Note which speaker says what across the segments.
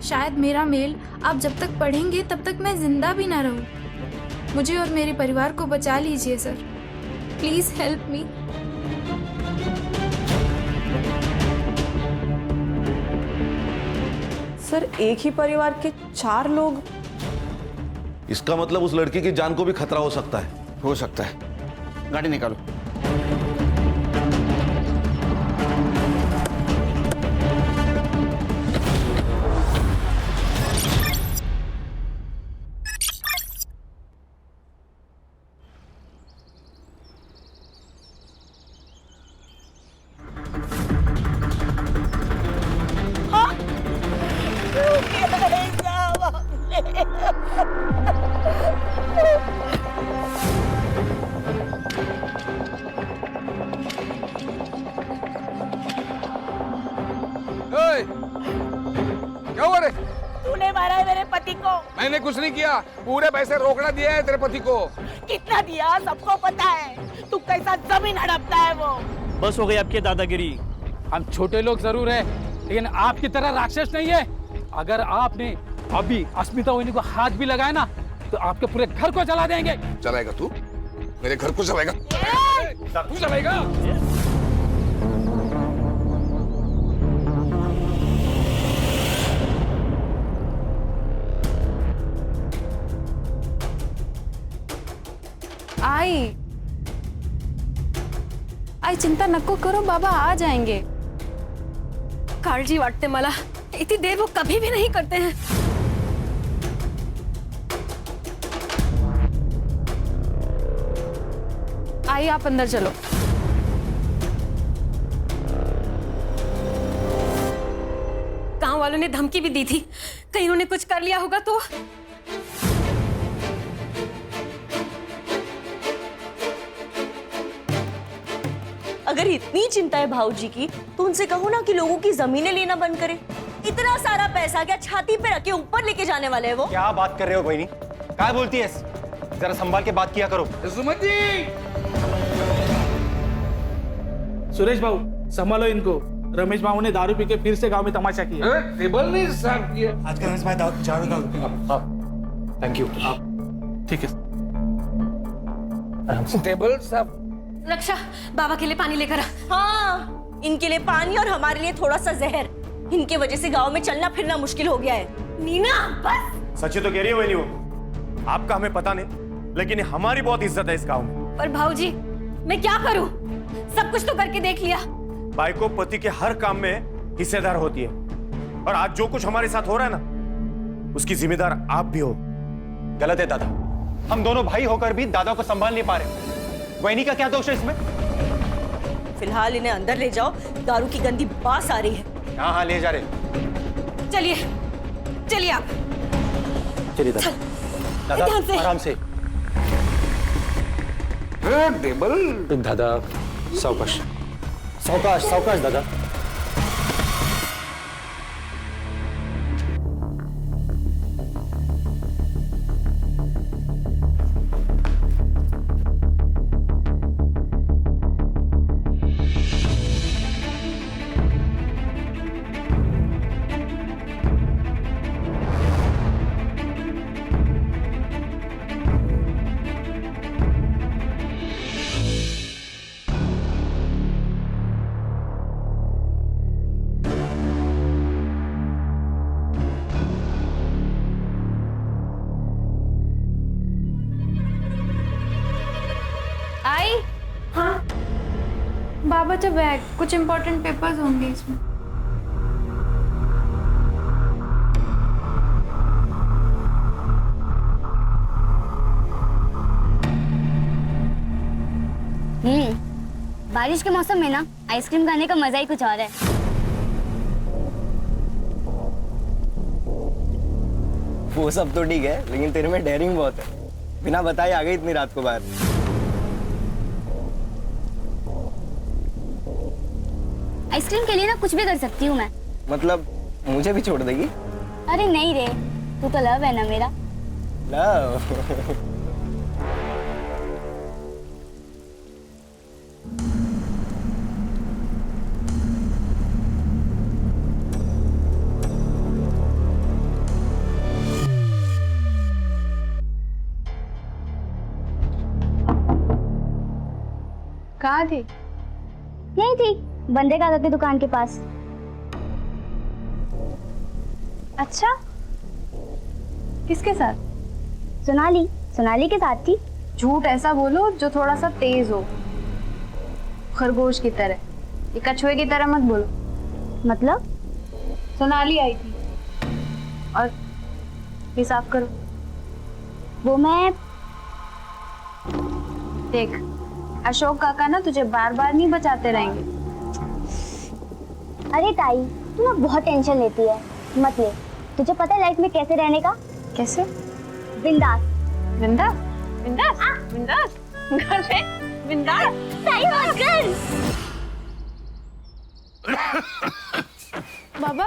Speaker 1: शायद मेरा मेल आप जब तक पढ़ेंगे तब तक मैं जिंदा भी ना रहूं। मुझे और मेरे परिवार को बचा लीजिए sir, please help me.
Speaker 2: Sir, एक ही परिवार के 4 लोग?
Speaker 3: इसका मतलब उस लड़की की जान को भी खतरा हो सकता है।
Speaker 4: हो सकता है। गाड़ी निकालो।
Speaker 5: क्या हुआ रे?
Speaker 6: तूने मारा है मेरे पति को।
Speaker 5: मैंने कुछ नहीं किया, पूरे पैसे रोकड़ा दिया है तेरे पति को।
Speaker 6: कितना दिया सबको पता है, तू कैसा जमीन हड़पता है वो।
Speaker 7: बस हो गई आपकी दादागिरी।
Speaker 8: हम छोटे लोग जरूर हैं, लेकिन आपकी तरह राक्षस नहीं है। अगर आपने अभी अस्मिता वहिनी को हाथ भी लगाया ना, तो आपके पूरे घर को जला देंगे।
Speaker 5: चलाएगा तू? मेरे घर को चलाएगा? तू चलाएगा?
Speaker 2: आई चिंता नको करो, बाबा आ जाएंगे।
Speaker 9: काळजी वाटते मला, इतनी देर वो कभी भी नहीं करते हैं।
Speaker 2: आई आप अंदर चलो।
Speaker 9: गांव वालों ने धमकी भी दी थी, कहीं उन्होंने कुछ कर लिया होगा तो।
Speaker 10: अगर इतनी चिंता है भाऊजी की, तो उनसे कहो ना कि लोगों की जमीनें लेना बंद करें। इतना सारा पैसा क्या छाती पे रख के ऊपर लेके जाने वाले हैं वो?
Speaker 7: क्या बात कर रहे हो बहनी? क्या बोलती है? जरा संभाल के बात किया करो।
Speaker 5: सुमन जी!
Speaker 8: सुरेश बाबू, संभालो इनको। रमेश बाबू ने दारू पी के फिर से गांव में तमाशा किया।
Speaker 5: टेबल नहीं साफ किया।
Speaker 7: आज का रमेश भाई थैंक यू।
Speaker 8: ठीक है।
Speaker 5: टेबल साफ।
Speaker 9: रक्षा, बाबा के लिए पानी लेकर आ।
Speaker 10: हाँ, इनके लिए पानी और हमारे लिए थोड़ा सा जहर। इनके वजह से गांव में चलना फिरना मुश्किल हो गया है।
Speaker 9: नीना बस।
Speaker 7: सच्ची तो कह रही हो बहनी वो। आपका हमें पता नहीं, लेकिन हमारी बहुत इज्जत है इस गांव में।
Speaker 9: पर भाऊजी, मैं क्या करूं? सब कुछ तो करके देख लिया।
Speaker 7: बाई को पति के हर काम में हिस्सेदार होती है, और आज जो कुछ हमारे साथ हो रहा है ना, उसकी जिम्मेदार आप भी हो। गलत है दादा, हम दोनों भाई होकर भी दादा को संभाल नहीं पा रहे। वहिनी का क्या दोष है इसमें?
Speaker 10: फिलहाल इन्हें अंदर ले जाओ, दारू की गंदी बास आ रही है।
Speaker 7: हाँ हाँ ले जा रहे।
Speaker 9: चलिए चलिए आप।
Speaker 7: चलिए दादा,
Speaker 9: ध्यान से।
Speaker 7: आराम से।
Speaker 5: टेबल।
Speaker 7: दादा सावकाश सावकाश सावकाश दादा।
Speaker 1: बाबा का बैग, कुछ इम्पोर्टेंट पेपर्स होंगे इसमें।
Speaker 11: बारिश के मौसम में ना आइसक्रीम खाने का मजा ही कुछ और है।
Speaker 12: वो सब तो ठीक है, लेकिन तेरे में डेयरिंग बहुत है। बिना बताए आ गई इतनी रात को बाहर।
Speaker 11: आइसक्रीम के लिए ना कुछ भी कर सकती हूँ मैं।
Speaker 12: मतलब मुझे भी छोड़ देगी?
Speaker 11: अरे नहीं रे, तू तो लव है ना मेरा।
Speaker 12: लव?
Speaker 2: कहाँ थी?
Speaker 11: यही थी, बंदे काका की दुकान के पास।
Speaker 2: अच्छा, किसके साथ?
Speaker 11: सोनाली के साथ थी।
Speaker 2: झूठ ऐसा बोलो जो थोड़ा सा तेज हो, खरगोश की तरह। ये कछुए की तरह मत बोलो।
Speaker 11: मतलब?
Speaker 2: सोनाली आई थी। और ये साफ करो।
Speaker 11: वो मैं
Speaker 2: देख, अशोक काका ना तुझे बार बार नहीं बचाते रहेंगे।
Speaker 11: अरे ताई, तू ना बहुत टेंशन लेती है। मत ले। तुझे पता है लाइफ में कैसे रहने का?
Speaker 2: कैसे?
Speaker 11: बिंदास।
Speaker 2: बिंदास? बिंदास? बिंदास? घर पे बिंदास?
Speaker 11: ताई मत कर।
Speaker 1: बाबा,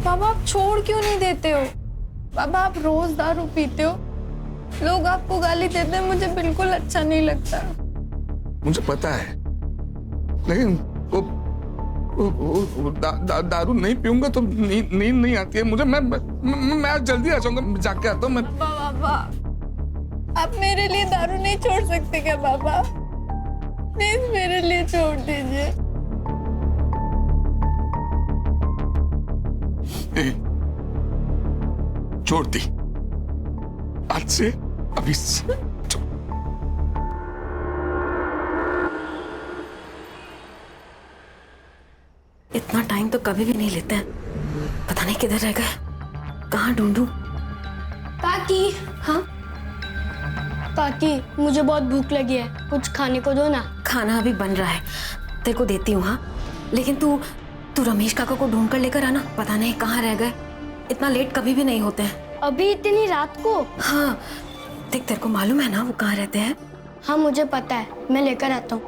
Speaker 1: बाबा आप छोड़ क्यों नहीं देते हो? बाबा आप रोज दारू पीते हो, लोग आपको गाली देते हैं, मुझे बिल्कुल अच्छा नहीं लगता।
Speaker 5: मुझे पता है, लेकिन दारू नहीं पीऊंगा तो नींद नहीं आती है मुझे। मैं आज जल्दी आ जाऊंगा, जाके आता हूँ मैं।
Speaker 1: बाबा आप मेरे लिए दारू नहीं छोड़ सकते क्या बाबा? प्लीज मेरे लिए छोड़ दीजिए।
Speaker 5: छोड़ दी, आज से, अभी से।
Speaker 9: इतना टाइम तो कभी भी नहीं लेते हैं। पता नहीं किधर रह गए, कहाँ ढूंढूं?
Speaker 11: काकी।
Speaker 9: हाँ
Speaker 11: काकी, मुझे बहुत भूख लगी है, कुछ खाने को दो ना।
Speaker 9: खाना अभी बन रहा है, तेरे को देती हूँ। हाँ, लेकिन तू रमेश काका को ढूंढ कर लेकर आना। पता नहीं कहाँ रह गए, इतना लेट कभी भी नहीं होते हैं।
Speaker 11: अभी इतनी रात को?
Speaker 9: हाँ, देख तेरे को मालूम है ना वो कहाँ रहते हैं?
Speaker 11: हाँ मुझे पता है, मैं लेकर आता हूँ।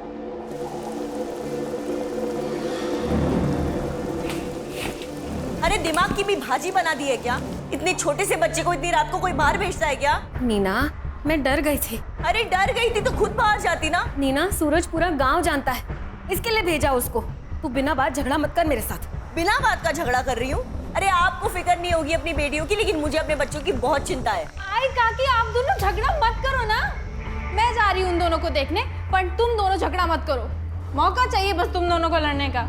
Speaker 10: अरे दिमाग की भी भाजी बना दी है क्या? इतने छोटे से बच्चे को इतनी रात को कोई बाहर भेजता है क्या?
Speaker 9: नीना, मैं डर गई थी।
Speaker 10: अरे डर गई थी तो खुद बाहर जाती ना।
Speaker 9: नीना, सूरज पूरा गांव जानता है, इसके लिए भेजा उसको। तू बिना बात झगड़ा मत कर मेरे साथ।
Speaker 10: बिना बात का झगड़ा कर रही हूँ? अरे आपको फिक्र नहीं होगी अपनी बेटियों की, लेकिन मुझे अपने बच्चों की बहुत चिंता है।
Speaker 2: आई काकी, आप दोनों झगड़ा मत करो ना। मैं जा रही हूँ उन दोनों को देखने, पर तुम दोनों झगड़ा मत करो। मौका चाहिए बस तुम दोनों को लड़ने का।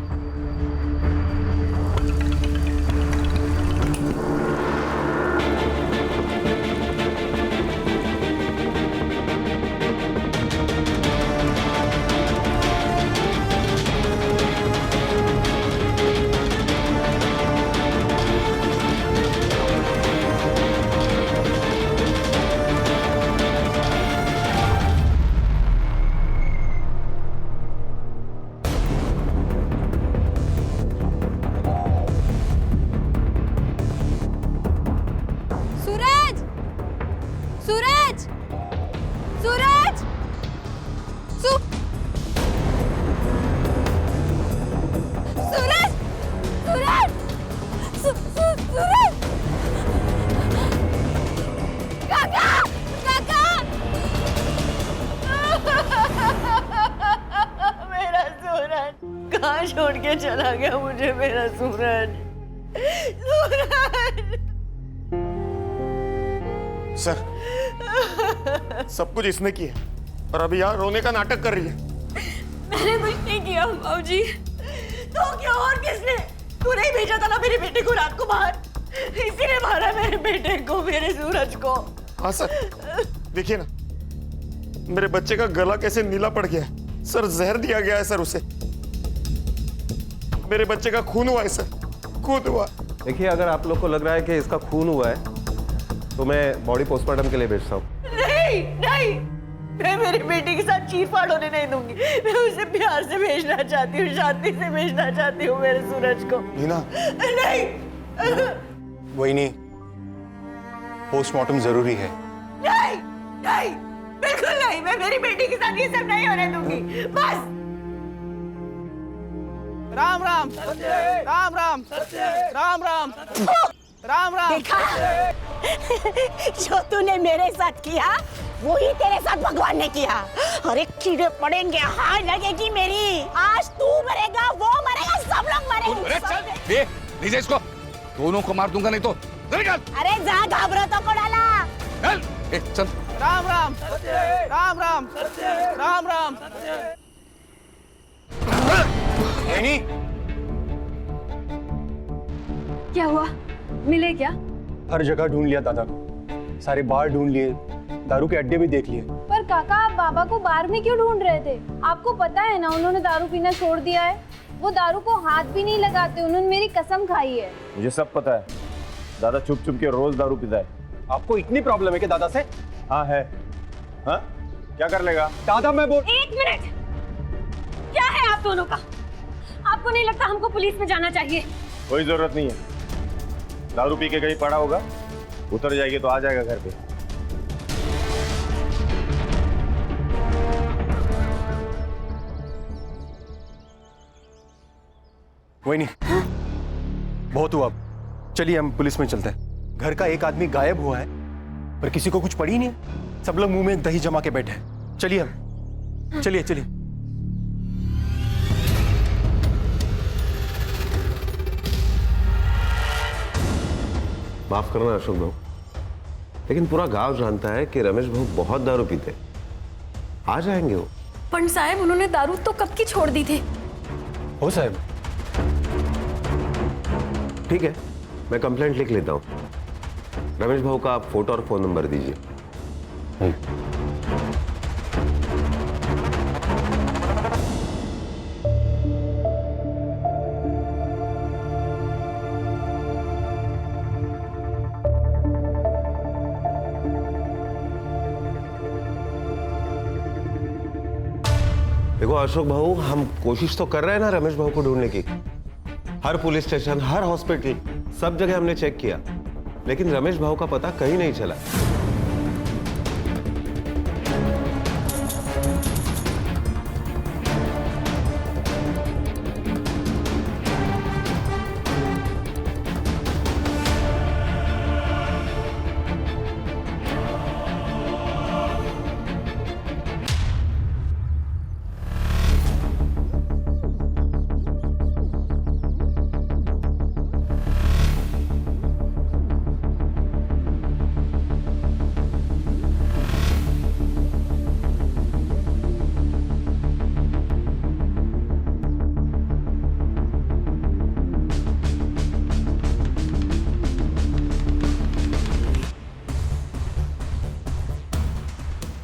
Speaker 10: कहाँ छोड़ के चला गया मुझे मेरा सूरज?
Speaker 7: सर, सब कुछ इसने किया और अभी यहाँ रोने का नाटक कर रही है।
Speaker 10: मैंने कुछ नहीं किया बाबूजी। तो क्या और किसने? तू नहीं भेजा था ना मेरे बेटे को रात को बाहर, इसीलिए मारा मेरे बेटे को, मेरे सूरज को।
Speaker 7: हाँ सर, देखिए ना मेरे बच्चे का गला कैसे नीला पड़ गया है। सर, जहर दिया गया है सर उसे। मेरे बच्चे का खून हुआ है सर, खून हुआ।
Speaker 3: देखिए, अगर आप लोग को लग रहा है कि इसका खून हुआ है तो मैं बॉडी पोस्टमार्टम के लिए भेजता हूँ।
Speaker 10: नहीं नहीं, मैं मेरी बेटी के साथ चीरफाड़ होने नहीं दूंगी। मैं उसे प्यार से भेजना चाहती हूँ, शांति से भेजना चाहती हूँ मेरे सूरज को।
Speaker 7: नीना,
Speaker 10: नहीं
Speaker 7: वही नहीं, पोस्टमार्टम जरूरी है।
Speaker 10: नहीं नहीं, बिल्कुल नहीं, मैं मेरी बेटी के साथ ये सब नहीं होने दूंगी। बस।
Speaker 6: राम राम राम राम राम राम राम राम।
Speaker 10: देखा जो तूने मेरे साथ किया वही तेरे साथ भगवान ने किया। अरे कीड़े पड़ेंगे, हाय लगेगी मेरी। आज तू मरेगा, वो मरेगा, सब लोग मरेंगे।
Speaker 5: चल, ये नीचे इसको, दोनों को मार दूंगा नहीं तो।
Speaker 10: अरे जा, घाबरा तो को डाला।
Speaker 5: चल, चल।
Speaker 6: राम राम राम राम राम राम।
Speaker 7: नहीं,
Speaker 9: क्या हुआ? मिले क्या?
Speaker 7: हर जगह ढूंढ लिया दादा को, सारे बार ढूंढ लिए, दारू के अड्डे भी देख लिए।
Speaker 2: पर काका, आप बाबा को बार में क्यों ढूंढ रहे थे? आपको पता है ना उन्होंने दारू पीना छोड़ दिया है। वो दारू को हाथ भी नहीं लगाते, उन्होंने मेरी कसम खाई है।
Speaker 7: मुझे सब पता है, दादा चुप चुप के रोज दारू पीता है। आपको इतनी प्रॉब्लम है कि दादा से? हाँ है। हाँ, क्या कर लेगा दादा? मैं बोल।
Speaker 9: 1 मिनट, क्या है आप दोनों का? आपको नहीं लगता हमको पुलिस में जाना चाहिए?
Speaker 7: कोई जरूरत नहीं है, दारू पी के कहीं पड़ा होगा, उतर जाएगी तो आ जाएगा घर पे। वही नहीं, बहुत हुआ, चलिए हम पुलिस में चलते हैं। घर का एक आदमी गायब हुआ है पर किसी को कुछ पड़ी नहीं है, सब लोग मुंह में दही जमा के बैठे हैं। चलिए हम, चलिए चलिए।
Speaker 3: माफ करना अशोक भाऊ, लेकिन पूरा गांव जानता है कि रमेश भाऊ बहुत दारू पीते। आ जाएंगे वो।
Speaker 9: पर साहब, उन्होंने दारू तो कब की छोड़ दी थी।
Speaker 3: हो साहब, ठीक है, मैं कंप्लेंट लिख लेता हूँ। रमेश भाऊ का आप फोटो और फोन नंबर दीजिए। देखो अशोक भाऊ, हम कोशिश तो कर रहे हैं ना रमेश भाऊ को ढूंढने की। हर पुलिस स्टेशन, हर हॉस्पिटल, सब जगह हमने चेक किया, लेकिन रमेश भाऊ का पता कहीं नहीं चला।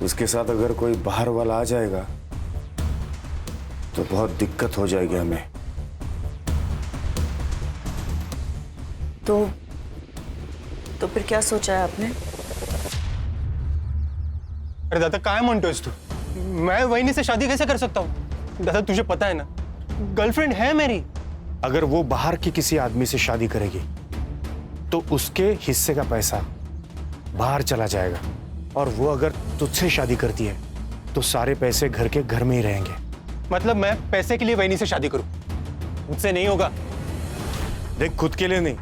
Speaker 7: उसके साथ अगर कोई बाहर वाला आ जाएगा तो बहुत दिक्कत हो जाएगी हमें।
Speaker 10: तो फिर क्या सोचा है आपने?
Speaker 7: अरे दादा, काय म्हणतोयस तू? मैं वहिनी से शादी कैसे कर सकता हूँ? दादा तुझे पता है ना, गर्लफ्रेंड है मेरी। अगर वो बाहर के किसी आदमी से शादी करेगी तो उसके हिस्से का पैसा बाहर चला जाएगा, और वो अगर तुझसे शादी करती है तो सारे पैसे घर के घर में ही रहेंगे। मतलब मैं पैसे के लिए वहिनी से शादी करूं? मुझसे नहीं होगा। देख, खुद के लिए नहीं,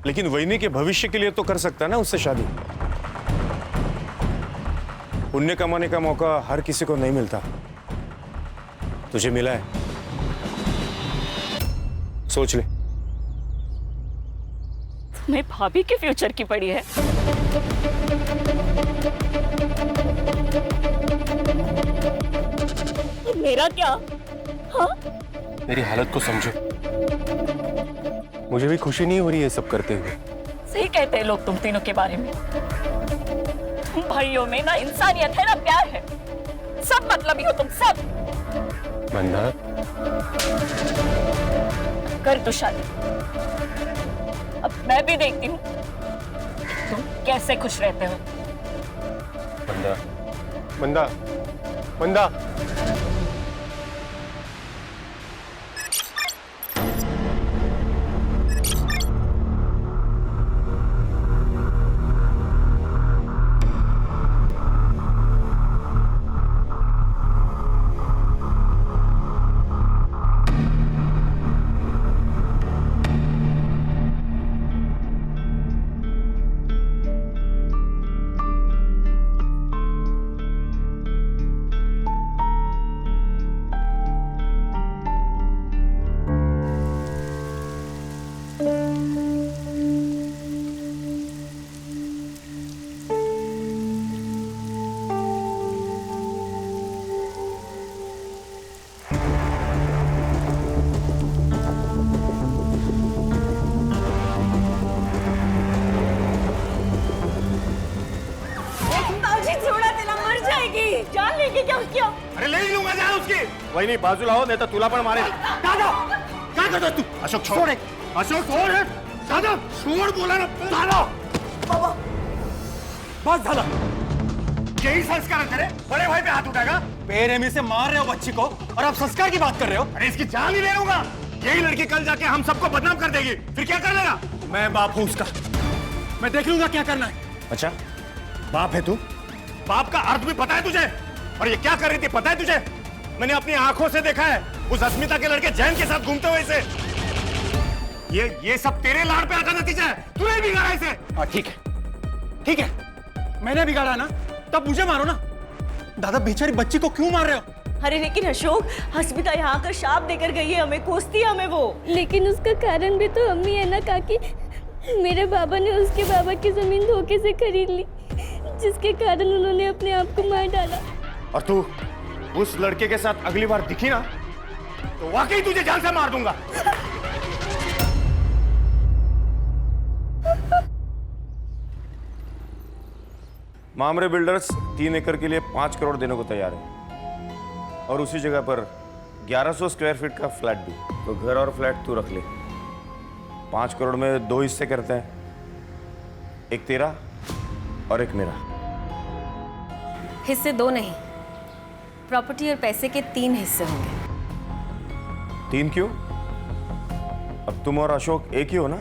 Speaker 7: लेकिन वहिनी के भविष्य के लिए तो कर सकता है ना उससे शादी। पुण्य कमाने का मौका हर किसी को नहीं मिलता, तुझे मिला है, सोच ले।
Speaker 10: तुम्हें भाभी के फ्यूचर की पड़ी है। मेरा क्या? हाँ?
Speaker 7: मेरी हालत को समझो, मुझे भी खुशी नहीं हो रही है सब करते हुए।
Speaker 10: सही कहते हैं लोग तुम तीनों के बारे में। तुम भाइयों में ना इंसानियत है ना प्यार है, सब मतलबी हो तुम सब।
Speaker 7: मंदा,
Speaker 10: कर दो शादी, अब मैं भी देखती हूँ तुम कैसे खुश रहते हो।
Speaker 7: मंदा, मंदा, मंदा। वहिनी बाजूला हो, नाही तर तुला पण मारेल. दादा काय करतोय तू? अशोक छोड़. अशोक छोड़. दादा छोड़ बोला ना. दादा बाबा बस झाला. यही संस्कार है? बड़े भाई पे हाथ उठाएगा? बेरहमी से मार रहे हो बच्ची को और आप संस्कार की बात कर रहे हो? अरे इसकी जान ही ले लूंगा. यही लड़की कल जाके हम सबको बदनाम कर देगी. फिर क्या कर लेगा? मैं बाप हूं उसका, मैं देख लूंगा क्या करना है. अच्छा बाप है तू? बाप का अर्थ भी पता है तुझे? और ये क्या कर रही थी पता है तुझे? मैंने अपनी आंखों से देखा है उस अस्मिता के लड़के जैन के साथ घूमते हुए इसे. ये सब तेरे लाड़ पे आका नतीजा है. तूने बिगाड़ा इसे. ठीक है मैंने बिगाड़ा ना, तब मुझे मारो ना. दादा बेचारी बच्ची को क्यों मार रहे हो?
Speaker 10: अरे लेकिन अशोक, अस्मिता यहाँ आकर शाप देकर गई है हमें, कोसती है हमें वो.
Speaker 11: लेकिन उसका कारण भी तो हम ही है ना काकी. मेरे बाबा ने उसके बाबा की जमीन धोखे से खरीद ली, जिसके कारण उन्होंने अपने आप को मार डाला.
Speaker 7: और तू उस लड़के के साथ अगली बार दिखी ना तो वाकई तुझे जान से मार दूंगा. मामरे बिल्डर्स 3 एकड़ के लिए 5 करोड़ देने को तैयार है और उसी जगह पर 1100 स्क्वायर फीट का फ्लैट भी. तो घर और फ्लैट तू रख ले. 5 करोड़ में 2 हिस्से करते हैं, एक तेरा और एक मेरा.
Speaker 9: हिस्से 2 नहीं, प्रॉपर्टी और पैसे के 3 हिस्से होंगे.
Speaker 7: 3 क्यों? अब तुम और अशोक एक ही हो ना.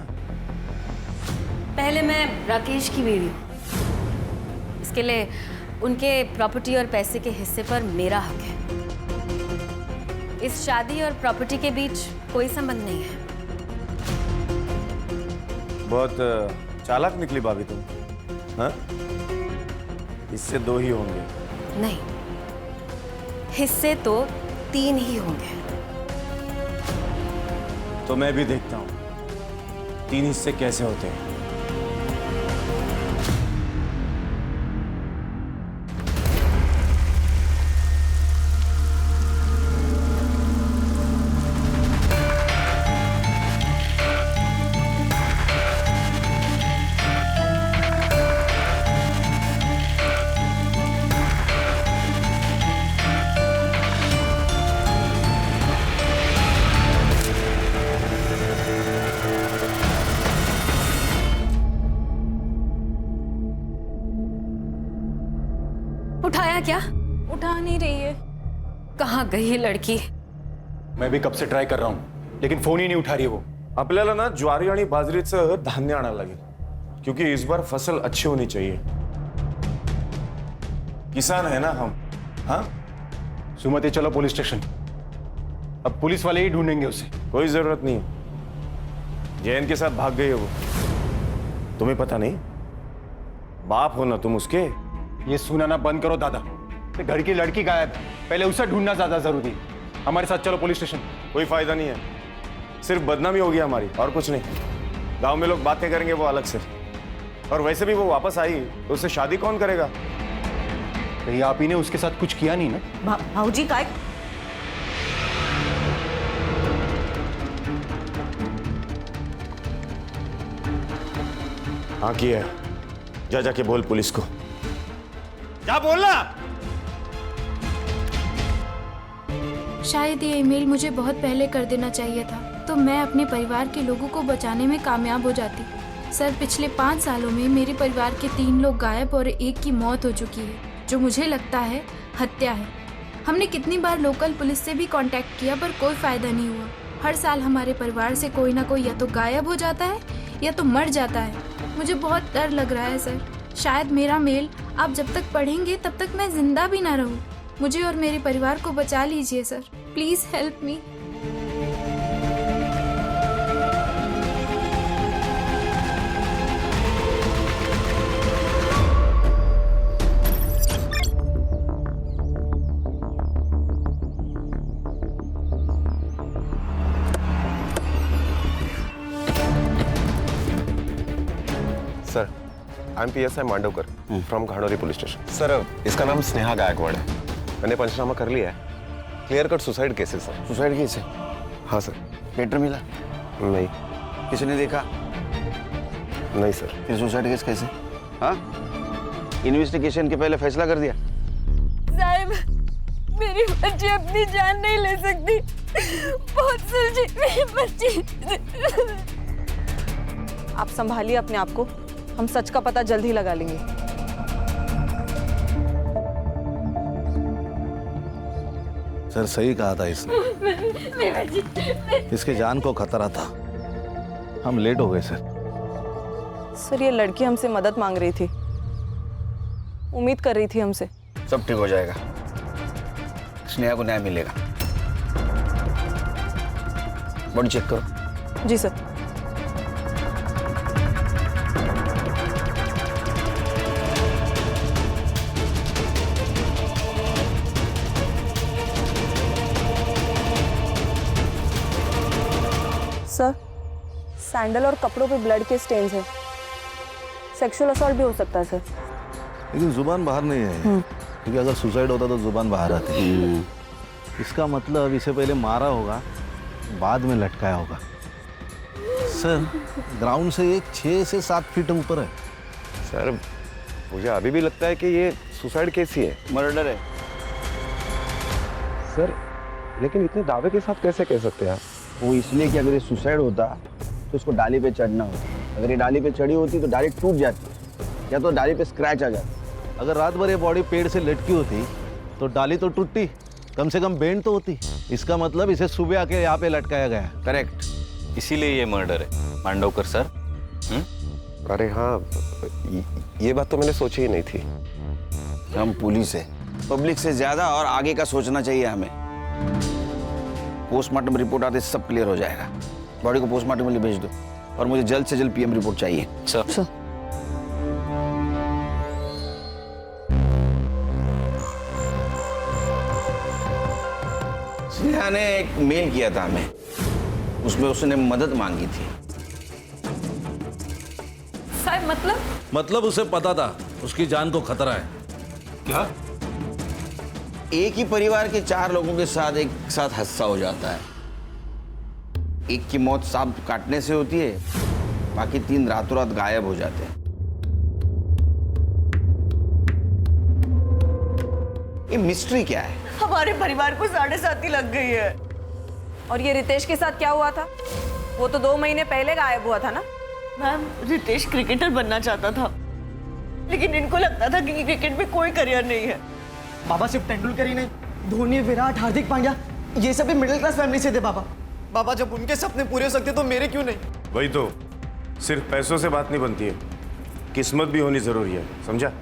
Speaker 9: पहले मैं राकेश की बीवी हूँ, इसके लिए उनके प्रॉपर्टी और पैसे के हिस्से पर मेरा हक है. इस शादी और प्रॉपर्टी के बीच कोई संबंध नहीं है.
Speaker 7: बहुत चालाक निकली भाभी तुम. हाँ? इससे 2 ही होंगे.
Speaker 9: नहीं, हिस्से तो 3 ही होंगे.
Speaker 7: तो मैं भी देखता हूं 3 हिस्से कैसे होते हैं.
Speaker 9: उठाया क्या?
Speaker 2: उठा नहीं रही है.
Speaker 9: कहाँ गई है लड़की?
Speaker 7: मैं भी कब से ट्राय कर रहा हूं लेकिन फोन ही नहीं उठा रही है वो. आपल्याला ना ज्वारी आणि बाजरीचं धान्य आणायला लागेल क्योंकि इस बार फसल अच्छी होनी चाहिए. किसान है ना हम. हाँ
Speaker 13: सुमति चलो पुलिस स्टेशन. अब पुलिस वाले ही ढूंढेंगे उसे.
Speaker 7: कोई जरूरत नहीं है. जैन के साथ भाग गई है वो. तुम्हें पता नहीं? बाप हो ना तुम उसके.
Speaker 13: ये सुनाना बंद करो दादा. घर की लड़की गायब है, पहले उसे ढूंढना ज्यादा जरूरी है. हमारे साथ चलो पुलिस स्टेशन.
Speaker 7: कोई फायदा नहीं है, सिर्फ बदनामी होगी हमारी और कुछ नहीं. गांव में लोग बातें करेंगे वो अलग से. और वैसे भी वो वापस आई तो उससे शादी कौन करेगा?
Speaker 13: कहीं आप ही ने उसके साथ कुछ किया नहीं ना?
Speaker 10: भाऊजी काय?
Speaker 7: हाँ किया है. जा जाके बोल पुलिस को. जा बोलना.
Speaker 1: शायद ये ईमेल मुझे बहुत पहले कर देना चाहिए था, तो मैं अपने परिवार के लोगों को बचाने में कामयाब हो जाती. सर, पिछले 5 सालों में मेरे परिवार के 3 लोग गायब और 1 की मौत हो चुकी है, जो मुझे लगता है हत्या है. हमने कितनी बार लोकल पुलिस से भी कांटेक्ट किया पर कोई फायदा नहीं हुआ. हर साल हमारे परिवार से कोई ना कोई या तो गायब हो जाता है या तो मर जाता है. मुझे बहुत डर लग रहा है सर. शायद मेरा मेल आप जब तक पढ़ेंगे तब तक मैं जिंदा भी ना रहूं. मुझे और मेरे परिवार को बचा लीजिए sir. Please help me.
Speaker 3: Sir, I am PSI Mandavkar from Ghanori police station. Sir, इसका नाम स्नेहा गायकवाड़ है. मैंने पंचनामा कर लिया है. क्लियर कट सुसाइड केस है सर.
Speaker 4: सुसाइड केस है?
Speaker 3: हाँ सर.
Speaker 4: लेटर मिला?
Speaker 3: नहीं.
Speaker 4: किसी ने देखा?
Speaker 3: नहीं सर.
Speaker 4: फिर सुसाइड केस कैसे? हाँ, इन्वेस्टिगेशन के पहले फैसला कर दिया?
Speaker 2: साहब, मेरी
Speaker 11: बच्ची अपनी जान नहीं ले सकती। बहुत सुलझी मेरी बच्ची।
Speaker 2: आप संभालिए अपने आप को, हम सच का पता जल्द ही लगा लेंगे।
Speaker 14: सर सही कहा था इसने, इसके जान को खतरा था। हम लेट हो गए सर।
Speaker 2: सर ये लड़की हमसे मदद मांग रही थी, उम्मीद कर रही थी हमसे।
Speaker 4: सब ठीक हो जाएगा, स्नेहा को न्याय मिलेगा। बॉडी चेक करो।
Speaker 2: जी सर। सर सैंडल और कपड़ों पे ब्लड के स्टेन्स हैं। सेक्सुअल असॉल्ट भी हो सकता है सर।
Speaker 14: लेकिन जुबान बाहर नहीं है, क्योंकि अगर सुसाइड होता तो जुबान बाहर आती। इसका मतलब इसे पहले मारा होगा, बाद में लटकाया होगा। सर ग्राउंड से एक 6 से 7 फीट ऊपर है।
Speaker 3: सर मुझे अभी भी लगता है कि ये सुसाइड केस ही है,
Speaker 4: मर्डर है
Speaker 3: सर। लेकिन इतने दावे के साथ कैसे कह सकते हैं आप?
Speaker 4: वो इसलिए कि अगर ये सुसाइड होता तो उसको डाली पे चढ़ना होता। अगर ये डाली पे चढ़ी होती तो डायरेक्ट टूट जाती, या तो डाली पे स्क्रैच आ जाता।
Speaker 14: अगर रात भर ये बॉडी पेड़ से लटकी होती तो डाली तो टूटती, कम से कम बेंड तो होती। इसका मतलब इसे सुबह आके यहाँ पे लटकाया गया।
Speaker 12: करेक्ट, इसीलिए ये मर्डर है मांडवकर सर।
Speaker 3: अरे हाँ, ये बात तो मैंने सोची ही नहीं थी।
Speaker 4: हम पुलिस है, पब्लिक से ज्यादा और आगे का सोचना चाहिए हमें। पोस्टमार्टम रिपोर्ट आते सब क्लियर हो जाएगा। बॉडी को पोस्टमार्टम के लिए भेज दो, और मुझे जल्द से जल्द पीएम रिपोर्ट चाहिए।
Speaker 12: सर
Speaker 4: स्नेहा ने एक मेल किया था हमें, उसमें उसने मदद मांगी थी।
Speaker 2: साहब
Speaker 14: मतलब उसे पता था उसकी जान को खतरा है।
Speaker 4: क्या? एक ही परिवार के 4 लोगों के साथ एक साथ हादसा हो जाता है। एक की मौत सांप काटने से होती है, बाकी 3 रातों रात गायब हो जाते हैं। ये मिस्ट्री क्या है?
Speaker 10: हमारे परिवार को 7.5 लग गई है।
Speaker 2: और ये रितेश के साथ क्या हुआ था? वो तो 2 महीने पहले गायब हुआ था ना।
Speaker 10: मैम रितेश क्रिकेटर बनना चाहता था, लेकिन इनको लगता था कि क्रिकेट में कोई करियर नहीं है।
Speaker 6: बाबा सिर्फ तेंदुलकर ही नहीं, धोनी, विराट, हार्दिक पांड्या, ये सभी मिडिल क्लास फैमिली से थे। बाबा जब उनके सपने पूरे हो सकते तो मेरे क्यों नहीं?
Speaker 7: वही तो, सिर्फ पैसों से बात नहीं बनती है, किस्मत भी होनी जरूरी है, समझा?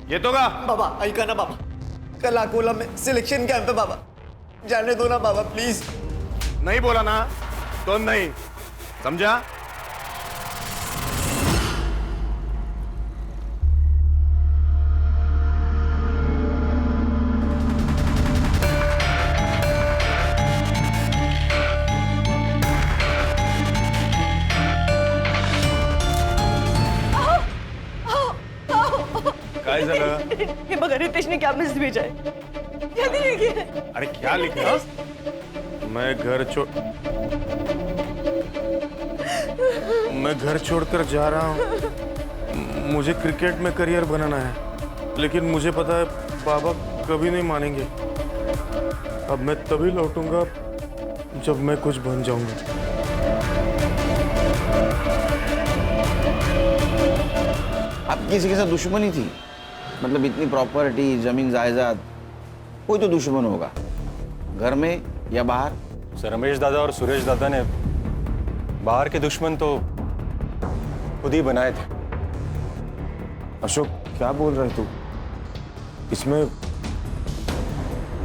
Speaker 7: ये तो का
Speaker 6: बाबा ऐका ना बाबा, कल अकोला में सिलेक्शन कैंप है बाबा, जाने दो ना बाबा प्लीज।
Speaker 7: नहीं बोला ना तो नहीं, समझा? काय झालं?
Speaker 10: हे बघा रितेश ने क्या मैसेज भेजा है, जल्दी देखिए।
Speaker 7: अरे क्या लिखा? मैं घर छोड़कर जा रहा हूँ, मुझे क्रिकेट में करियर बनाना है, लेकिन मुझे पता है बाबा कभी नहीं मानेंगे। अब मैं तभी लौटूंगा जब मैं कुछ बन जाऊंगा।
Speaker 4: अब किसी के साथ दुश्मनी थी? मतलब इतनी प्रॉपर्टी, जमीन जायदाद, कोई तो दुश्मन होगा, घर में या बाहर।
Speaker 7: सर रमेश दादा और सुरेश दादा ने बाहर के दुश्मन तो खुद ही बनाए थे। अशोक क्या बोल रहे तू? इसमें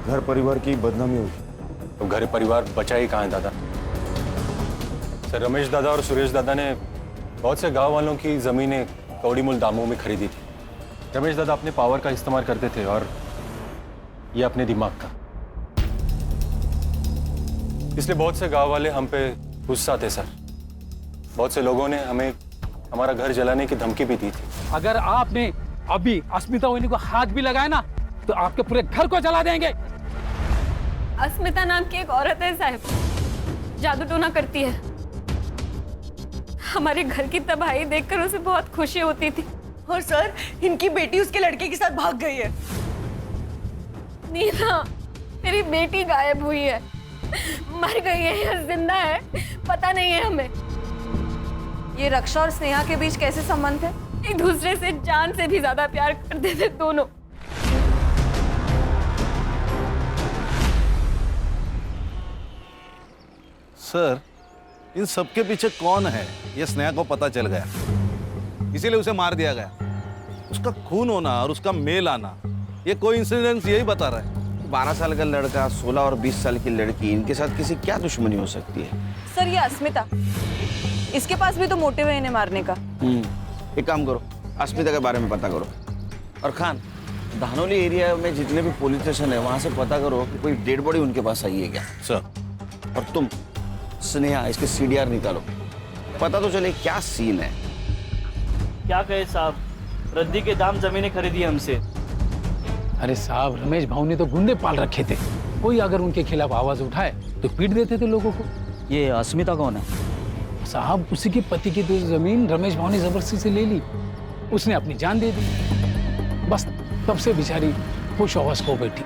Speaker 7: घर परिवार की बदनामी होगी। तो घर परिवार बचा ही कहाँ है दादा? सर रमेश दादा और सुरेश दादा ने बहुत से गांव वालों की जमीनें कौड़ी मूल दामों में खरीदी थी। रमेश दादा अपने पावर का इस्तेमाल करते थे और ये अपने दिमाग का। इसलिए बहुत से गांव वाले हम पे गुस्सा थे सर। बहुत से लोगों ने हमें हमारा घर जलाने की धमकी भी दी थी।
Speaker 8: अगर आपने अभी अस्मिता ओनी को हाथ भी लगाया ना तो आपके पूरे घर को जला देंगे।
Speaker 11: अस्मिता नाम की एक औरत है साहब, जादू टोना करती है। हमारे घर की तबाही देखकर उसे बहुत खुशी होती थी।
Speaker 10: और सर इनकी बेटी उसके लड़के के साथ भाग गई है।
Speaker 11: नीना,
Speaker 9: मेरी बेटी गायब हुई है, मर गई है या जिंदा है पता नहीं है हमें।
Speaker 2: ये रक्षा और स्नेहा के बीच कैसे संबंध है?
Speaker 9: एक दूसरे से जान से भी ज्यादा प्यार करते थे दोनों।
Speaker 14: सर, इन सबके पीछे कौन है ये स्नेहा को पता चल गया, इसीलिए उसे मार दिया गया। उसका खून होना और उसका मेल आना ये कोइंसिडेंस यही बता रहा है।
Speaker 4: 12 साल का लड़का, 16 और 20 साल की लड़की, इनके साथ किसी क्या दुश्मनी हो सकती है?
Speaker 2: सर ये अस्मिता, इसके पास भी तो मोटिव है इन्हें मारने का।
Speaker 4: एक काम करो, अस्मिता के बारे में पता करो। और खान, धानोली एरिया में जितने भी पुलिस स्टेशन है वहां से पता करो कि कोई डेड बॉडी उनके पास आई है क्या।
Speaker 14: सर।
Speaker 4: और तुम स्नेहा इसके CDR निकालो, पता तो चले क्या सीन है।
Speaker 15: क्या कहे साहब, रद्दी के दाम जमीनें खरीदी हमसे।
Speaker 8: अरे साहब, रमेश भाऊ ने तो गुंडे पाल रखे थे, कोई अगर उनके खिलाफ आवाज उठाए तो पीट देते थे लोगों को।
Speaker 15: ये अस्मिता कौन है?
Speaker 8: साहब, उसी के पति की तो जमीन रमेश भाऊ ने जबरदस्ती से ले ली, उसने अपनी जान दे दी, बस तब से बेचारी खुश होश को बैठी।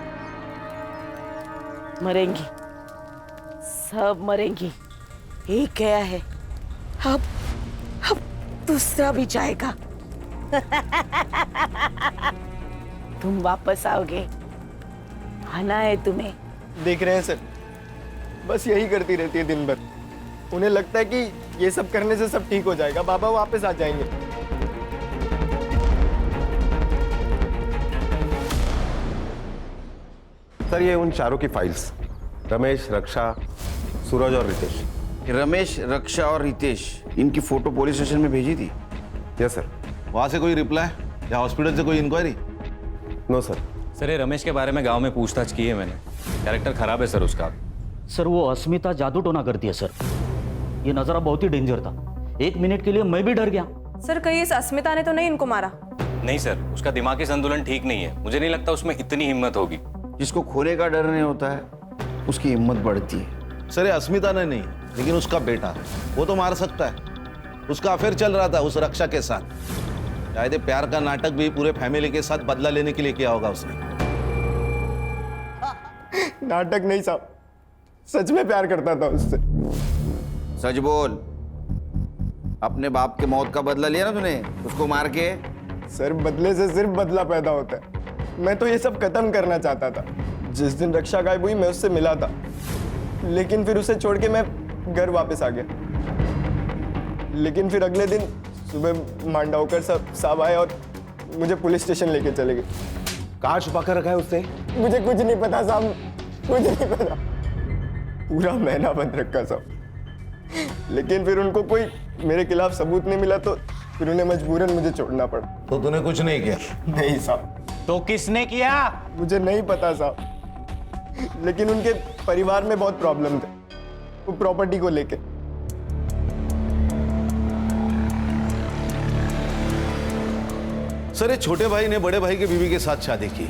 Speaker 10: मरेंगी, सब मरेंगी, एक गया है, अब दूसरा भी जाएगा। तुम वापस आओगे, आना है तुम्हें।
Speaker 6: देख रहे हैं सर, बस यही करती रहती है दिन भर। उन्हें लगता है कि ये सब करने से सब ठीक हो जाएगा, बाबा वापस आ जाएंगे।
Speaker 3: सर, ये उन चारों की फाइल्स, रमेश, रक्षा, सूरज और रितेश।
Speaker 4: रमेश, रक्षा और रितेश, इनकी फोटो पुलिस स्टेशन में भेजी थी?
Speaker 3: Yes sir.
Speaker 14: वहां से कोई रिप्लाई या हॉस्पिटल से कोई इंक्वायरी?
Speaker 3: No sir.
Speaker 16: सर, ये रमेश के बारे में गांव में पूछताछ की है मैंने, कैरेक्टर खराब है सर उसका।
Speaker 15: सर वो अस्मिता जादू टोना करती है सर, ये नजारा बहुत ही डेंजर था, 1 मिनट के लिए मैं भी डर गया।
Speaker 2: सर कहीं इस अस्मिता ने तो नहीं इनको मारा?
Speaker 16: नहीं सर, उसका दिमागी संतुलन ठीक नहीं है, मुझे नहीं लगता उसमें इतनी हिम्मत होगी।
Speaker 4: जिसको खोने का डर नहीं होता है उसकी हिम्मत बढ़ती है।
Speaker 14: सर, ये अस्मिता ने नहीं, लेकिन उसका बेटा, वो तो मार सकता है। उसका अफेयर चल रहा था उस रक्षा के साथ, शायद ये प्यार का नाटक भी पूरे फैमिली के साथ बदला लेने के लिए किया होगा उसने।
Speaker 6: नाटक नहीं साहब, सच में प्यार करता था उससे।
Speaker 4: सच बोल, अपने बाप के मौत का बदला लिया ना तूने उसको मार के?
Speaker 6: सर, बदले से सिर्फ बदला पैदा होता है। मैं तो ये सब खत्म करना चाहता था। जिस दिन रक्षा गायब हुई मैं उससे मिला था, लेकिन फिर उसे छोड़ के मैं घर वापस आ गया। लेकिन फिर अगले दिन सुबह मांडावकर साहब आए और मुझे पुलिस स्टेशन लेके चले गए।
Speaker 3: कहाँ छुपा कर रखा है उसने?
Speaker 6: मुझे कुछ नहीं पता साहब, कुछ नहीं पता। पूरा महीना बंद रखा साहब, लेकिन फिर उनको कोई मेरे खिलाफ सबूत नहीं मिला तो फिर उन्हें मजबूरन मुझे छोड़ना पड़ा।
Speaker 14: तो तूने कुछ नहीं किया?
Speaker 6: नहीं साहब।
Speaker 7: तो किसने किया?
Speaker 6: मुझे नहीं पता साहब, लेकिन उनके परिवार में बहुत प्रॉब्लम थे, वो प्रॉपर्टी को लेके।
Speaker 14: सर, ये छोटे भाई ने बड़े भाई की बीवी के साथ शादी की।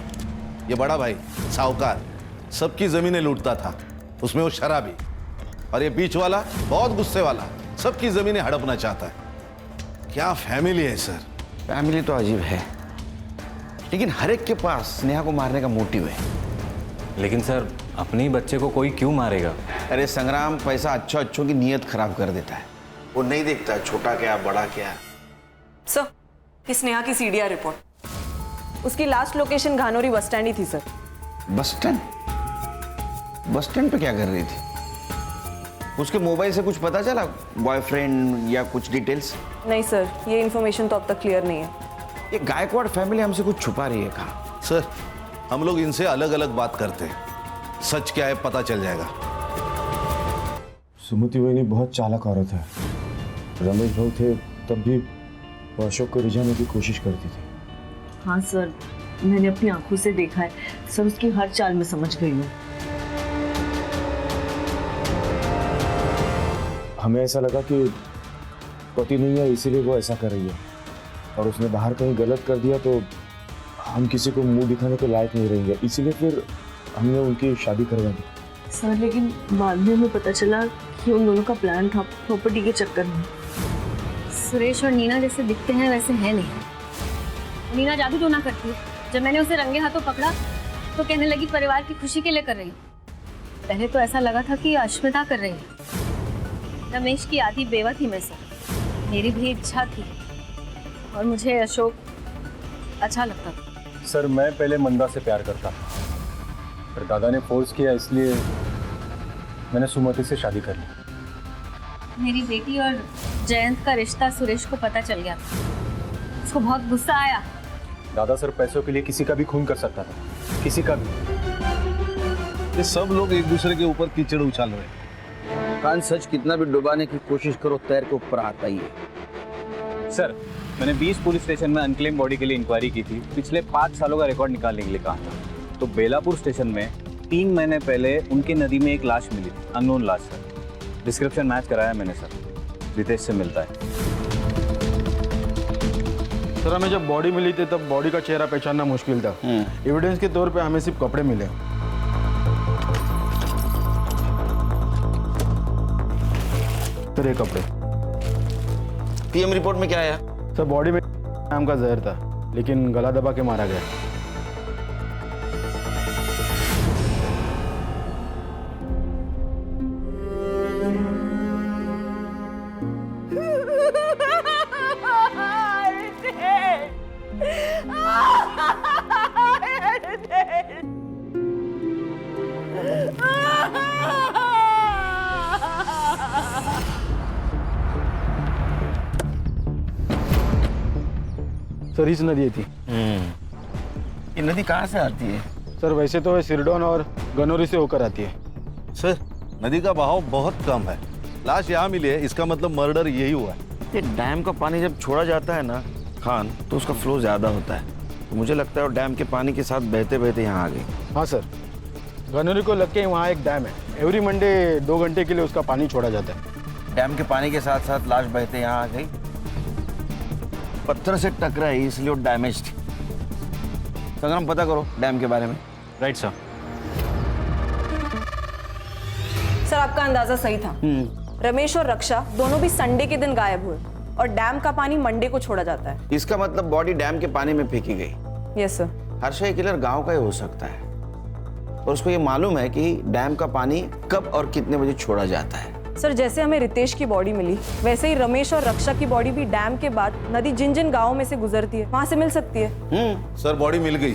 Speaker 14: ये बड़ा भाई साहूकार, सबकी जमीनें लूटता था, उसमें वो शराबी। और ये बीच वाला बहुत गुस्से वाला, सबकी जमीनें हड़पना चाहता है। क्या फैमिली है सर।
Speaker 4: फैमिली तो अजीब है, लेकिन हर एक के पास स्नेहा को मारने का मोटिव है।
Speaker 16: लेकिन सर, अपने ही बच्चे को कोई क्यों मारेगा?
Speaker 4: अरे संग्राम, पैसा अच्छों की नीयत खराब कर देता है। वो नहीं देखता छोटा क्या बड़ा क्या।
Speaker 2: सर, ये स्नेहा की CDR रिपोर्ट, उसकी लास्ट लोकेशन घानोरी बस स्टैंड ही थी sir.
Speaker 4: Bus stand? Bus stand पे क्या कर रही थी? उसके मोबाइल से कुछ पता चला, बॉयफ्रेंड या कुछ डिटेल्स?
Speaker 2: नहीं सर, ये इन्फॉर्मेशन तो अब तक क्लियर नहीं है।
Speaker 4: ये गायकवाड़ फैमिली हमसे कुछ छुपा रही है। कहाँ?
Speaker 14: सर, हम लोग इनसे अलग अलग बात करते हैं, सच क्या है पता चल जाएगा।
Speaker 17: सुमति वही बहुत चालाक औरत है। रमेश भाऊ थे तब भी वो अशोक को रिझाने की कोशिश करती थी।
Speaker 18: हाँ सर, मैंने अपनी आंखों से देखा है सर, उसकी हर चाल में समझ गई हूँ।
Speaker 17: हमें ऐसा लगा कि पति नहीं है इसीलिए वो ऐसा कर रही है, और उसने बाहर कहीं गलत कर दिया तो हम किसी को मुंह दिखाने के लायक नहीं रहेंगे, इसीलिए फिर हमने उनकी शादी करवा दी।
Speaker 18: सर, लेकिन बाद में हमें पता चला कि उन दोनों का प्लान था प्रॉपर्टी के चक्कर में।
Speaker 11: सुरेश और नीना जैसे दिखते हैं वैसे है नहीं। नीना जादू टोना करती है। जब मैंने उसे रंगे हाथों पकड़ा तो कहने लगी परिवार की खुशी के लिए कर रही हूँ। पहले तो ऐसा लगा था कि अश्मिता कर रही है। रमेश की आधी बेवा थी मैं से, मेरी भी इच्छा थी और मुझे अशोक अच्छा लगता था।
Speaker 13: सर मैं पहले मंदा से प्यार करता, पर दादा ने फोर्स किया इसलिए मैंने सुमति से शादी कर ली।
Speaker 11: मेरी बेटी और जयंत का रिश्ता सुरेश को पता चल गया, उसको बहुत गुस्सा आया।
Speaker 13: दादा सर पैसों के लिए किसी का भी खून कर सकता था, किसी का भी।
Speaker 14: ये सब लोग एक दूसरे के ऊपर कीचड़ उछाल रहे हैं।
Speaker 4: कान सच कितना भी डुबाने की कोशिश करो, तैर के ऊपर आता ही है।
Speaker 19: सर मैंने 20 पुलिस स्टेशन में अनक्लेम बॉडी के लिए इंक्वायरी की थी, पिछले 5 सालों का रिकॉर्ड निकालने के लिए कहा था। तो बेलापुर स्टेशन में 3 महीने पहले उनकी नदी में एक लाश मिली, अननोन लाश सर। डिस्क्रिप्शन मैच कराया मैंने सर, रितेश से मिलता है।
Speaker 6: सर हमें जब बॉडी मिली थी तब बॉडी का चेहरा पहचानना मुश्किल था। एविडेंस के तौर पे हमें सिर्फ कपड़े मिले। सर ये कपड़े।
Speaker 4: पीएम रिपोर्ट में क्या आया?
Speaker 6: सर बॉडी में नाम का जहर था, लेकिन गला दबा के मारा गया। सर इस नदी थी।
Speaker 4: ये नदी कहाँ से आती है?
Speaker 6: सर वैसे तो सिरडोन और गनौरी से होकर आती है।
Speaker 14: सर नदी का बहाव बहुत कम है, लाश यहाँ मिली है, इसका मतलब मर्डर यही हुआ है।
Speaker 4: ये डैम का पानी जब छोड़ा जाता है ना खान, तो उसका फ्लो ज्यादा होता है। तो मुझे लगता है वो डैम के पानी के साथ बहते बहते यहाँ आ गई।
Speaker 6: हाँ सर, गनौरी को लग के वहाँ एक डैम है, एवरी मंडे 2 घंटे के लिए उसका पानी छोड़ा जाता है।
Speaker 4: डैम के पानी के साथ साथ लाश बहते यहाँ आ गई, पत्थर से टकराई इसलिए वो डैमेज थी। संग्राम पता करो डैम के बारे में।
Speaker 19: Right sir.
Speaker 2: सर आपका अंदाजा सही था। रमेश और रक्षा दोनों भी संडे के दिन गायब हुए और डैम का पानी मंडे को छोड़ा जाता है।
Speaker 4: इसका मतलब बॉडी डैम के पानी में फेंकी गई।
Speaker 2: Yes sir.
Speaker 4: हर्षा किलर गांव का ही हो सकता है और उसको ये मालूम है कि डैम का पानी कब और कितने बजे छोड़ा जाता है।
Speaker 2: सर जैसे हमें रितेश की बॉडी मिली, वैसे ही रमेश और रक्षा की बॉडी भी डैम के बाद नदी जिन जिन गाँवों में से गुजरती है वहां से मिल सकती है।
Speaker 14: सर बॉडी मिल गई।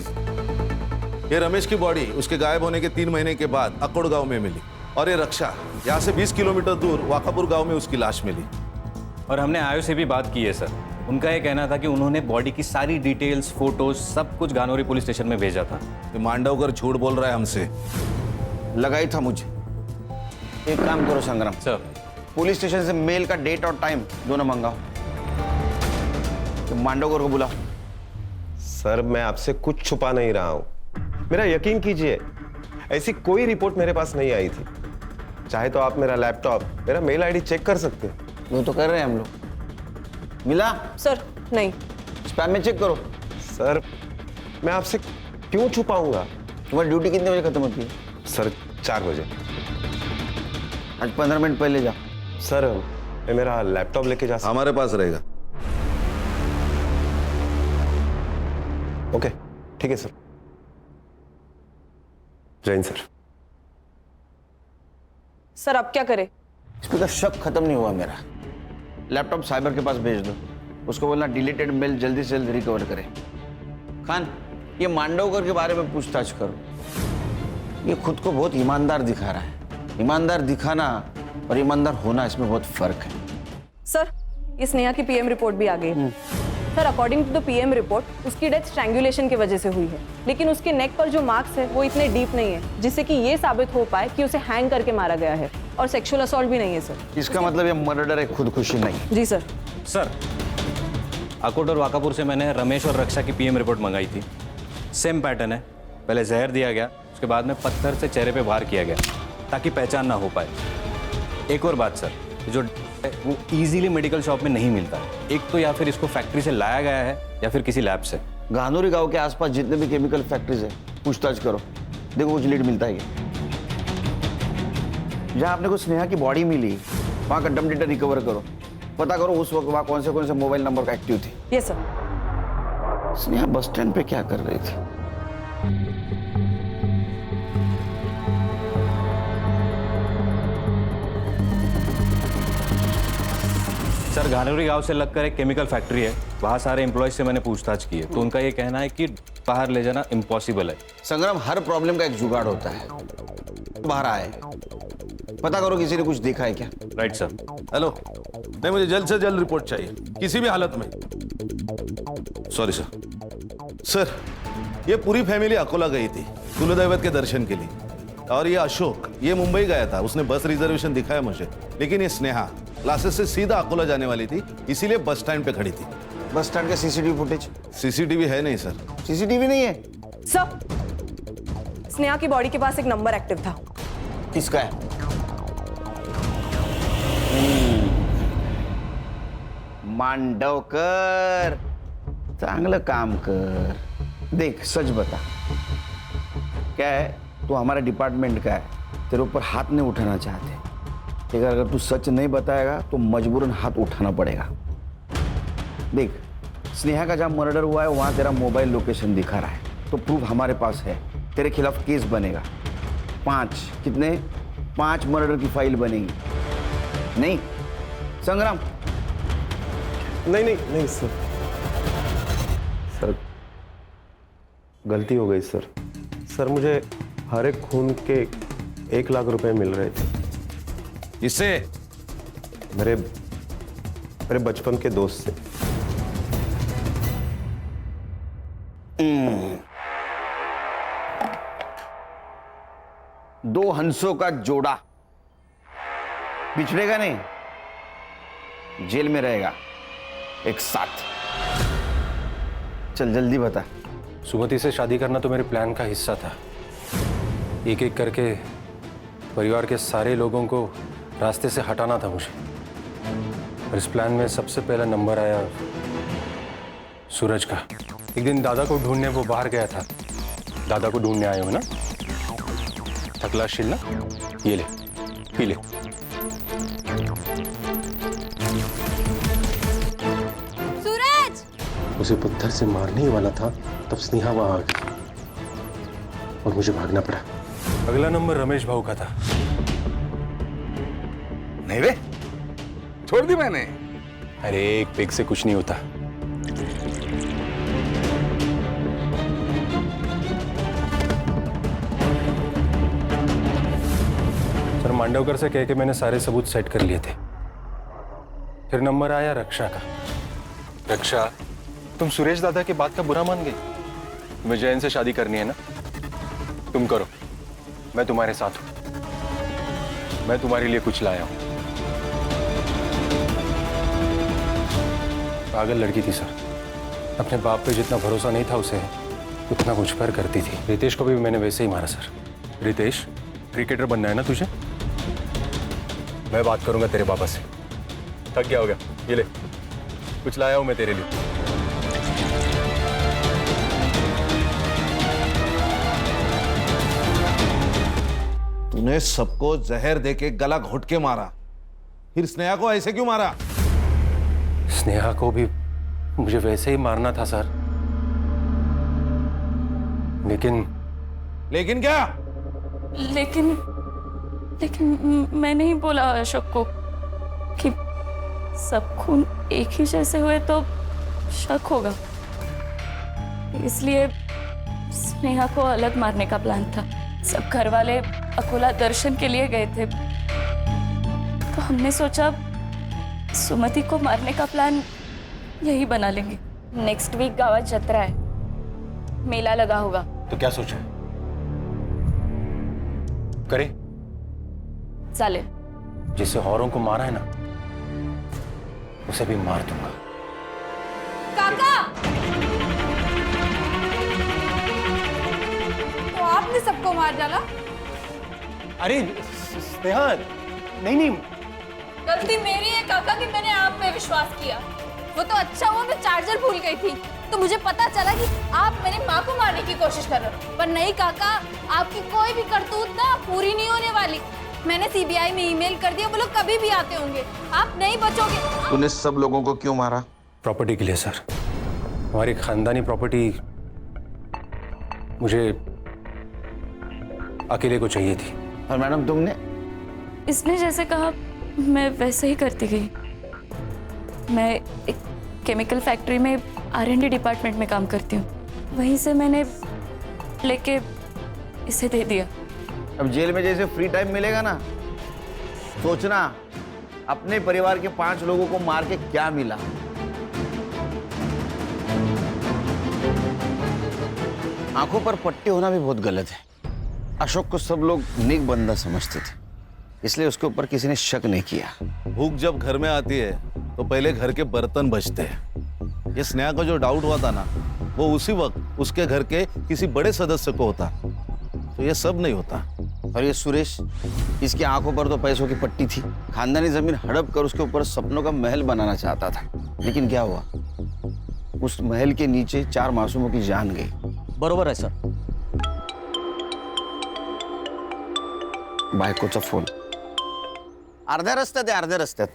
Speaker 14: ये रमेश की बॉडी उसके गायब होने के 3 महीने के बाद अकोड़ गांव में मिली, और ये रक्षा यहाँ से 20 किलोमीटर दूर वाकापुर गांव में उसकी लाश मिली।
Speaker 16: और हमने आयो से भी बात की है सर, उनका ये कहना था कि उन्होंने बॉडी की सारी डिटेल्स, फोटोज, सब कुछ गानौरी पुलिस स्टेशन में भेजा था।
Speaker 14: ये मांडवकर झूठ बोल रहा है हमसे।
Speaker 4: लगाई था मुझे। एक काम करो संग्राम
Speaker 16: सर,
Speaker 4: पुलिस स्टेशन से मेल का डेट और टाइम दोनों मंगाओ, तो मांडवकर को बुलाओ।
Speaker 3: सर मैं आपसे कुछ छुपा नहीं रहा हूं, मेरा यकीन कीजिए, ऐसी कोई रिपोर्ट मेरे पास नहीं आई थी। चाहे तो आप मेरा लैपटॉप, मेरा मेल आईडी चेक कर सकते हैं।
Speaker 4: वो तो कर रहे हैं हम लोग। मिला?
Speaker 2: सर नहीं।
Speaker 4: स्पैम में चेक करो।
Speaker 3: सर मैं आपसे क्यों छुपाऊंगा?
Speaker 4: तुम्हारी ड्यूटी कितने बजे खत्म होती है?
Speaker 3: सर 4 बजे।
Speaker 4: आज 15 मिनट पहले जा।
Speaker 3: सर मैं मेरा लैपटॉप लेके जा सकता?
Speaker 14: हमारे पास रहेगा।
Speaker 3: ओके ठीक है सर। जैन सर।
Speaker 2: सर अब क्या करें?
Speaker 4: इसमें तो शक खत्म नहीं हुआ मेरा। लैपटॉप साइबर के पास भेज दो, उसको बोलना डिलीटेड मेल जल्दी से जल्दी रिकवर करे। खान ये मांडवकर के बारे में पूछताछ करो, ये खुद को बहुत ईमानदार दिखा रहा है। ईमानदार दिखाना और ईमानदार होना, इसमें बहुत फर्क है।
Speaker 2: सर ये स्नेहा की पीएम रिपोर्ट भी आ गई है। Sir according to the PM report उसकी डेथ स्ट्रैंगुलेशन की वजह से हुई है, लेकिन उसके नेक पर जो मार्क्स है वो इतने डीप नहीं है जिससे कि ये साबित हो पाए कि उसे हैंग करके मारा गया है, और सेक्सुअल असॉल्ट भी नहीं है सर।
Speaker 4: इसका मतलब ये मर्डर है, खुदकुशी नहीं।
Speaker 2: जी सर।
Speaker 16: सर अकोट और वाकापुर से मैंने रमेश और रक्षा की पीएम रिपोर्ट मंगाई थी। सेम पैटर्न है, पहले जहर दिया गया, उसके बाद में पत्थर से चेहरे पे वार किया गया ताकि पहचान ना हो पाए। एक और बात सर, जो वो इजीली मेडिकल शॉप में नहीं मिलता है। एक तो या फिर इसको फैक्ट्री से लाया गया है या फिर किसी लैब से।
Speaker 4: गानौरी गांव के आसपास जितने भी केमिकल फैक्ट्रीज है पूछताछ करो, देखो कुछ लीड मिलता है। जहाँ आपने को स्नेहा की बॉडी मिली वहाँ का डम डेटा रिकवर करो, पता करो उस वक्त वहाँ कौन से मोबाइल नंबर का एक्टिव थे।
Speaker 2: Yes sir.
Speaker 4: Sneha bus stand पे क्या कर रही थी?
Speaker 16: सर घानोरी गांव से लगकर एक केमिकल फैक्ट्री है, वहाँ सारे एम्प्लॉयज से मैंने पूछताछ की है, तो उनका ये कहना है कि बाहर ले जाना इम्पॉसिबल है।
Speaker 4: संग्राम, हर प्रॉब्लम का एक जुगाड़ होता है। बाहर आए, पता करो किसी ने कुछ देखा है क्या।
Speaker 16: Right sir.
Speaker 14: हेलो, नहीं मुझे जल्द से जल्द रिपोर्ट चाहिए, किसी भी हालत में। Sorry sir. सर, ये पूरी फैमिली अकोला गई थी कुलदैवत के दर्शन के लिए, और ये अशोक ये मुंबई गया था। उसने बस रिजर्वेशन दिखाया मुझे, लेकिन ये स्नेहा क्लासेस से सीधा अकोला जाने वाली थी, इसीलिए बस स्टैंड पे खड़ी थी।
Speaker 4: बस स्टैंड का सीसीटीवी फुटेज?
Speaker 14: सीसीटीवी है नहीं सर।
Speaker 4: सीसीटीवी नहीं है
Speaker 2: सर, स्नेहा की बॉडी के पास एक नंबर एक्टिव था।
Speaker 4: किसका है? मांडवकर, चांगलं काम कर। देख, सच बता, क्या है, तू हमारे डिपार्टमेंट का है, तेरे ऊपर हाथ नहीं उठाना चाहते, लेकिन अगर तू सच नहीं बताएगा तो मजबूरन हाथ उठाना पड़ेगा। देख, स्नेहा का जहाँ मर्डर हुआ है वहाँ तेरा मोबाइल लोकेशन दिखा रहा है, तो प्रूफ हमारे पास है, तेरे खिलाफ केस बनेगा। 5 मर्डर की फाइल बनेगी। नहीं संग्राम?
Speaker 3: नहीं सर, सर गलती हो गई सर। सर मुझे हर एक खून के 1 लाख रुपए मिल रहे थे।
Speaker 14: इससे
Speaker 3: मेरे बचपन के दोस्त से।
Speaker 4: दो हंसों का जोड़ा बिछड़ेगा नहीं, जेल में रहेगा एक साथ। चल जल्दी बता।
Speaker 13: सुमति से शादी करना तो मेरे प्लान का हिस्सा था। एक एक करके परिवार के सारे लोगों को रास्ते से हटाना था मुझे, और इस प्लान में सबसे पहला नंबर आया सूरज का। एक दिन दादा को ढूंढने वो बाहर गया था। दादा को ढूंढने आए हो ना? थकलाशील ना? ये ले, पी ले।
Speaker 11: सूरज!
Speaker 7: उसे पत्थर से मारने ही वाला था, तब स्नेहा वहां आ गई और मुझे भागना पड़ा।
Speaker 13: अगला नंबर रमेश भाऊ का था।
Speaker 5: नहीं रे, छोड़ दी मैंने।
Speaker 13: अरे एक पेग से कुछ नहीं होता। सर मांडवकर से कह के मैंने सारे सबूत सेट कर लिए थे। फिर नंबर आया रक्षा का। रक्षा, तुम सुरेश दादा की बात का बुरा मान गई? तुम्हें जैन से शादी करनी है ना? तुम करो, मैं तुम्हारे साथ हूं। मैं तुम्हारे लिए कुछ लाया हूं। पागल लड़की थी सर, अपने बाप पे जितना भरोसा नहीं था उसे, उतना मुझ पर करती थी। रितेश को भी मैंने वैसे ही मारा सर। रितेश, क्रिकेटर बनना है ना तुझे? मैं बात करूंगा तेरे पापा से। थक गया होगा, ये ले, कुछ लाया हूं मैं तेरे लिए।
Speaker 14: तूने सबको जहर देके गला घोट के मारा, फिर स्नेहा को ऐसे क्यों मारा?
Speaker 13: स्नेहा को भी मुझे वैसे ही मारना था सर,
Speaker 14: लेकिन क्या?
Speaker 20: लेकिन मैं नहीं बोला अशोक को कि सब खून एक ही जैसे हुए तो शक होगा, इसलिए स्नेहा को अलग मारने का प्लान था। सब घर वाले अकोला दर्शन के लिए गए थे, तो हमने सोचा सुमति को मारने का प्लान यही बना लेंगे। नेक्स्ट वीक गावात जत्रा है, मेला लगा होगा।
Speaker 13: तो क्या सोचा? करे
Speaker 20: चालेल।
Speaker 13: जिसे औरों को मारा है ना, उसे भी मार दूंगा।
Speaker 11: काका! तो आपने सबको मार डाला?
Speaker 7: अरे स्नेहा, नहीं।
Speaker 11: गलती मेरी है काका कि मैंने आप पे विश्वास किया। वो तो अच्छा हुआ मैं चार्जर भूल गई थी, तो मुझे पता चला कि आप मेरी माँ को मारने की कोशिश कर रहे हो। पर नहीं काका, आपकी कोई भी करतूत ना पूरी नहीं होने वाली। मैंने सीबीआई में ईमेल कर दिया, वो लोग कभी भी आते होंगे, आप नहीं बचोगे।
Speaker 4: तूने सब लोगों को क्यों मारा?
Speaker 13: प्रॉपर्टी के लिए सर। हमारी खानदानी प्रॉपर्टी मुझे अकेले को चाहिए थी।
Speaker 4: और मैडम तुमने?
Speaker 20: इसने जैसे कहा मैं वैसे ही करती गई। मैं एक केमिकल फैक्ट्री में R&D डिपार्टमेंट में काम करती हूँ। वहीं से मैंने लेके इसे दे दिया।
Speaker 4: अब जेल में जैसे फ्री टाइम मिलेगा ना, सोचना अपने परिवार के 5 लोगों को मार के क्या मिला। आंखों पर पट्टी होना भी बहुत गलत है। अशोक को सब लोग नेक बंदा समझते थे, इसलिए उसके ऊपर किसी ने शक नहीं किया।
Speaker 14: भूख जब घर में आती है तो पहले घर के बर्तन बचते हैं। ये स्नेहा को जो डाउट हुआ था ना, वो उसी वक्त उसके घर के किसी बड़े सदस्य को होता, तो ये सब नहीं होता।
Speaker 4: और ये सुरेश, इसकी आंखों पर तो पैसों की पट्टी थी। खानदानी जमीन हड़प कर उसके ऊपर सपनों का महल बनाना चाहता था, लेकिन क्या हुआ, उस महल के नीचे 4 मासूमों की जान गई।
Speaker 15: बरोबर आहे सर।
Speaker 4: बायकोचा फोन अर्ध्या रस्त्यात आहे, अर्ध्या रस्त्यात